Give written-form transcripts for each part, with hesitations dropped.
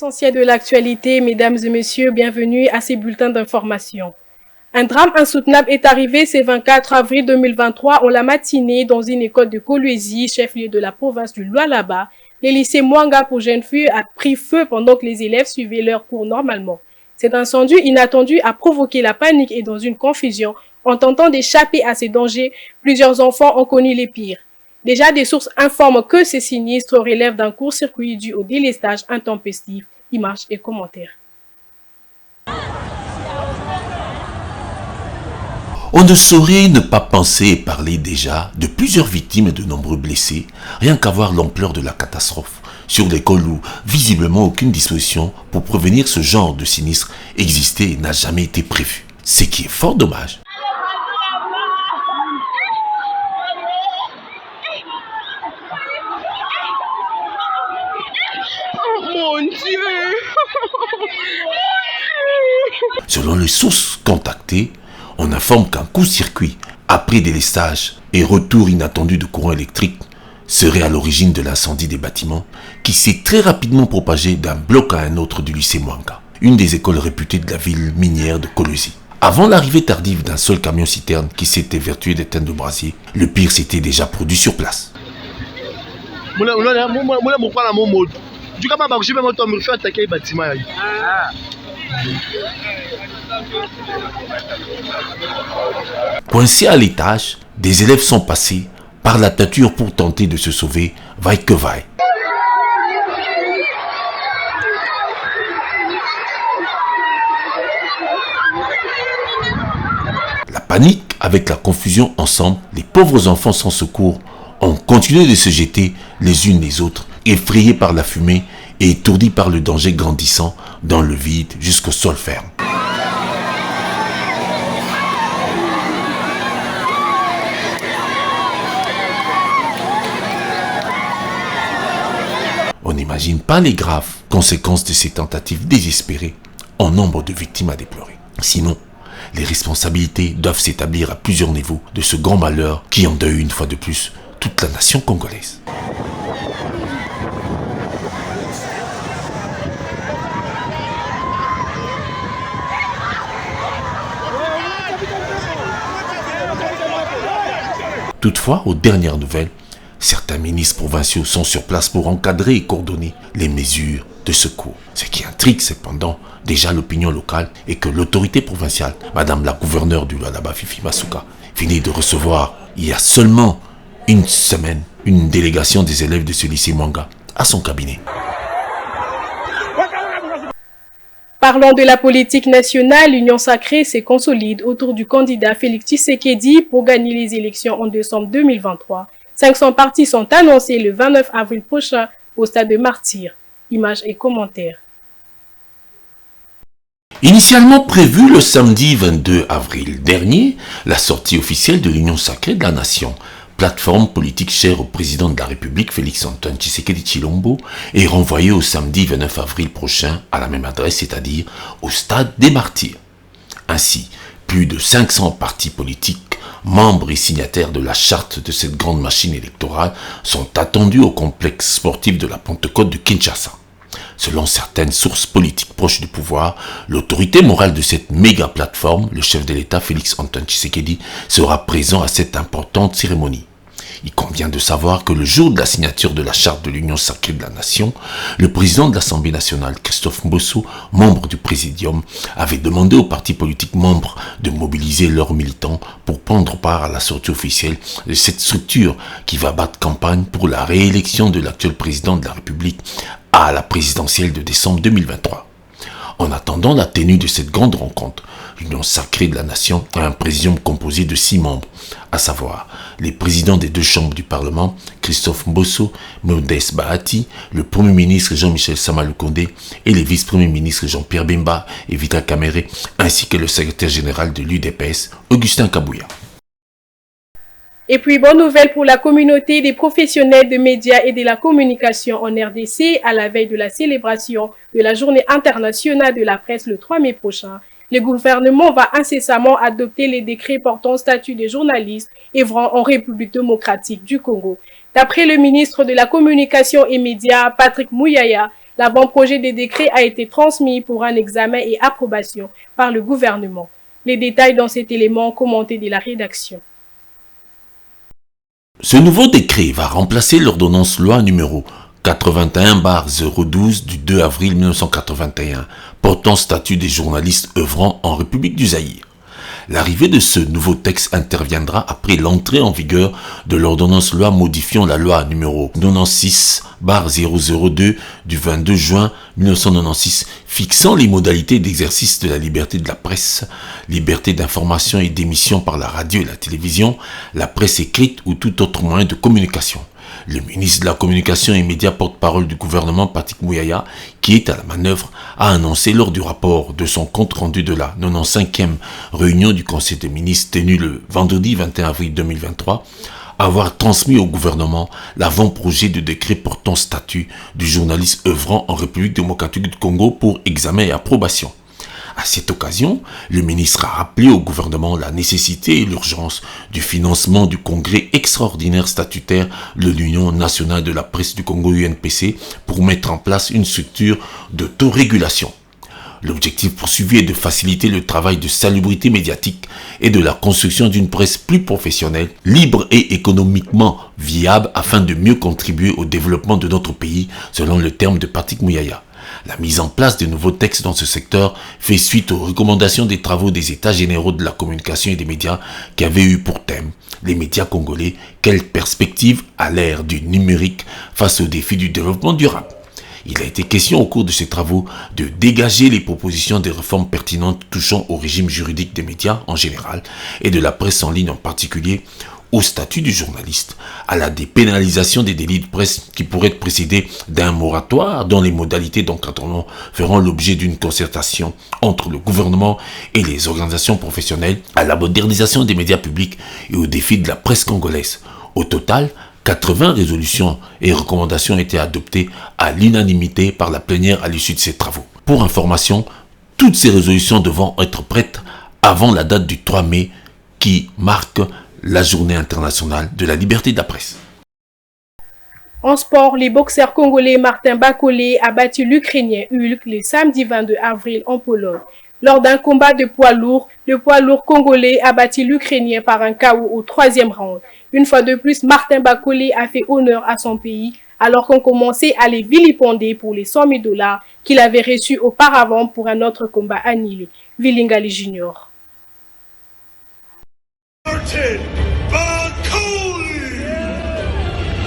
L'essentiel de l'actualité, mesdames et messieurs, bienvenue à ces bulletins d'information. Un drame insoutenable est arrivé ce 24 avril 2023 en la matinée dans une école de Kolwezi, chef-lieu de la province du Lualaba. Le lycée Mwanga pour jeunes filles a pris feu pendant que les élèves suivaient leurs cours normalement. Cet incendie inattendu a provoqué la panique et dans une confusion, en tentant d'échapper à ces dangers, plusieurs enfants ont connu les pires. Déjà, des sources informent que ces sinistres relèvent d'un court-circuit dû au délestage intempestif. Images et commentaires. On ne saurait ne pas penser et parler déjà de plusieurs victimes et de nombreux blessés, rien qu'à voir l'ampleur de la catastrophe, sur l'école où visiblement aucune disposition pour prévenir ce genre de sinistre existait et n'a jamais été prévue. Ce qui est fort dommage. Mon Dieu! Selon les sources contactées, on informe qu'un court-circuit, après délestage et retour inattendu de courant électrique, serait à l'origine de l'incendie des bâtiments qui s'est très rapidement propagé d'un bloc à un autre du lycée Mwanga, une des écoles réputées de la ville minière de Kolwezi. Avant l'arrivée tardive d'un seul camion-citerne qui s'était évertué d'éteindre le brasier, le pire s'était déjà produit sur place. Coincés à l'étage, des élèves sont passés par la toiture pour tenter de se sauver, vaille que vaille. La panique avec la confusion ensemble, les pauvres enfants sans secours ont continué de se jeter les unes les autres, effrayés par la fumée et étourdis par le danger grandissant dans le vide jusqu'au sol ferme. On n'imagine pas les graves conséquences de ces tentatives désespérées en nombre de victimes à déplorer. Sinon, les responsabilités doivent s'établir à plusieurs niveaux de ce grand malheur qui endeuille une fois de plus toute la nation congolaise. Toutefois, aux dernières nouvelles, certains ministres provinciaux sont sur place pour encadrer et coordonner les mesures de secours. Ce qui intrigue cependant déjà l'opinion locale est que l'autorité provinciale, Madame la gouverneure du Lualaba Fifi Masuka, finit de recevoir il y a seulement une semaine une délégation des élèves de ce lycée Mwanga à son cabinet. Parlons de la politique nationale, l'Union sacrée se consolide autour du candidat Félix Tshisekedi pour gagner les élections en décembre 2023. 500 partis sont annoncés le 29 avril prochain au stade de Martyr. Images et commentaires. Initialement prévu le samedi 22 avril dernier, la sortie officielle de l'Union sacrée de la nation, plateforme politique chère au président de la République Félix-Antoine Tshisekedi Tshilombo, est renvoyée au samedi 29 avril prochain à la même adresse, c'est-à-dire au stade des Martyrs. Ainsi, plus de 500 partis politiques, membres et signataires de la charte de cette grande machine électorale, sont attendus au complexe sportif de la Pentecôte de Kinshasa. Selon certaines sources politiques proches du pouvoir, l'autorité morale de cette méga plateforme, le chef de l'État Félix-Antoine Tshisekedi, sera présent à cette importante cérémonie. Il convient de savoir que le jour de la signature de la charte de l'Union sacrée de la nation, le président de l'Assemblée nationale, Christophe Mbosso, membre du Présidium, avait demandé aux partis politiques membres de mobiliser leurs militants pour prendre part à la sortie officielle de cette structure qui va battre campagne pour la réélection de l'actuel président de la République à la présidentielle de décembre 2023. En attendant la tenue de cette grande rencontre, l'Union sacrée de la nation a un présidium composé de 6 membres, à savoir les présidents des 2 chambres du Parlement, Christophe Mbosso, Modeste Bahati, le Premier ministre Jean-Michel Sama Lukonde et les vice-premiers ministres Jean-Pierre Bemba et Vital Kamerhe, ainsi que le secrétaire général de l'UDPS, Augustin Kabouya. Et puis, bonne nouvelle pour la communauté des professionnels de médias et de la communication en RDC à la veille de la célébration de la Journée internationale de la presse le 3 mai prochain. Le gouvernement va incessamment adopter les décrets portant statut des journalistes œuvrant en République démocratique du Congo. D'après le ministre de la Communication et Médias, Patrick Mouyaya, L'avant-projet des décrets a été transmis pour un examen et approbation par le gouvernement. Les détails dans cet élément commenté de la rédaction. Ce nouveau décret va remplacer l'ordonnance loi numéro 81/012 du 2 avril 1981 portant statut des journalistes œuvrant en République du Zaïre. L'arrivée de ce nouveau texte interviendra après l'entrée en vigueur de l'ordonnance loi modifiant la loi numéro 96/002 du 22 juin 1996 fixant les modalités d'exercice de la liberté de la presse, liberté d'information et d'émission par la radio et la télévision, la presse écrite ou tout autre moyen de communication. Le ministre de la Communication et Médias porte-parole du gouvernement, Patrick Mouyaya, qui est à la manœuvre, a annoncé lors du rapport de son compte-rendu de la 95e réunion du Conseil des ministres tenue le vendredi 21 avril 2023, avoir transmis au gouvernement l'avant-projet de décret portant statut du journaliste œuvrant en République démocratique du Congo pour examen et approbation. À cette occasion, le ministre a rappelé au gouvernement la nécessité et l'urgence du financement du congrès extraordinaire statutaire de l'Union nationale de la presse du Congo UNPC pour mettre en place une structure d'autorégulation. L'objectif poursuivi est de faciliter le travail de salubrité médiatique et de la construction d'une presse plus professionnelle, libre et économiquement viable afin de mieux contribuer au développement de notre pays, selon le terme de Patrick Mouyaya. La mise en place de nouveaux textes dans ce secteur fait suite aux recommandations des travaux des États généraux de la communication et des médias qui avaient eu pour thème les médias congolais, quelle perspective à l'ère du numérique face aux défis du développement durable. Il a été question au cours de ces travaux de dégager les propositions des réformes pertinentes touchant au régime juridique des médias en général et de la presse en ligne en particulier, au statut du journaliste, à la dépénalisation des délits de presse qui pourraient être précédés d'un moratoire dont les modalités d'encadrement feront l'objet d'une concertation entre le gouvernement et les organisations professionnelles, à la modernisation des médias publics et aux défis de la presse congolaise. Au total, 80 résolutions et recommandations ont été adoptées à l'unanimité par la plénière à l'issue de ces travaux. Pour information, toutes ces résolutions devront être prêtes avant la date du 3 mai qui marque la journée internationale de la liberté de la presse. En sport, les boxeurs congolais Martin Bakolé a battu l'Ukrainien Hulk le samedi 22 avril en Pologne. Lors d'un combat de poids lourd, le poids lourd congolais a battu l'Ukrainien par un KO au 3e round. Une fois de plus, Martin Bakolé a fait honneur à son pays alors qu'on commençait à les vilipender pour les $100 000 qu'il avait reçus auparavant pour un autre combat annulé. Villingali Junior.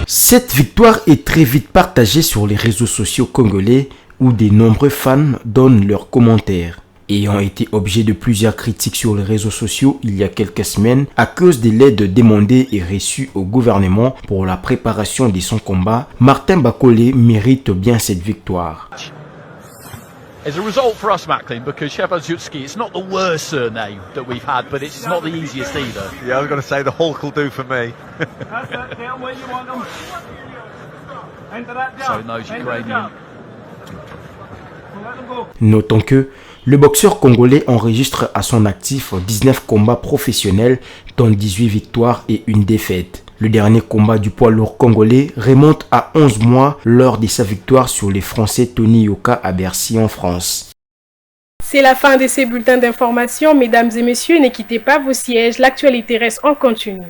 Cette victoire est très vite partagée sur les réseaux sociaux congolais où de nombreux fans donnent leurs commentaires. Ayant été objet de plusieurs critiques sur les réseaux sociaux il y a quelques semaines à cause de l'aide demandée et reçue au gouvernement pour la préparation de son combat, Martin Bakolé mérite bien cette victoire. It's a result for us, Macklin, because Shevardzutsky, it's not the worst surname that we've had, but it's not the easiest either. Yeah, I was going to say the Hulk will do for me. So those Ukrainian. Notons que le boxeur congolais enregistre à son actif 19 combats professionnels, dont 18 victoires et une défaite. Le dernier combat du poids lourd congolais remonte à 11 mois lors de sa victoire sur les Français Tony Yoka à Bercy en France. C'est la fin de ces bulletins d'information. Mesdames et messieurs, ne quittez pas vos sièges, l'actualité reste en continu.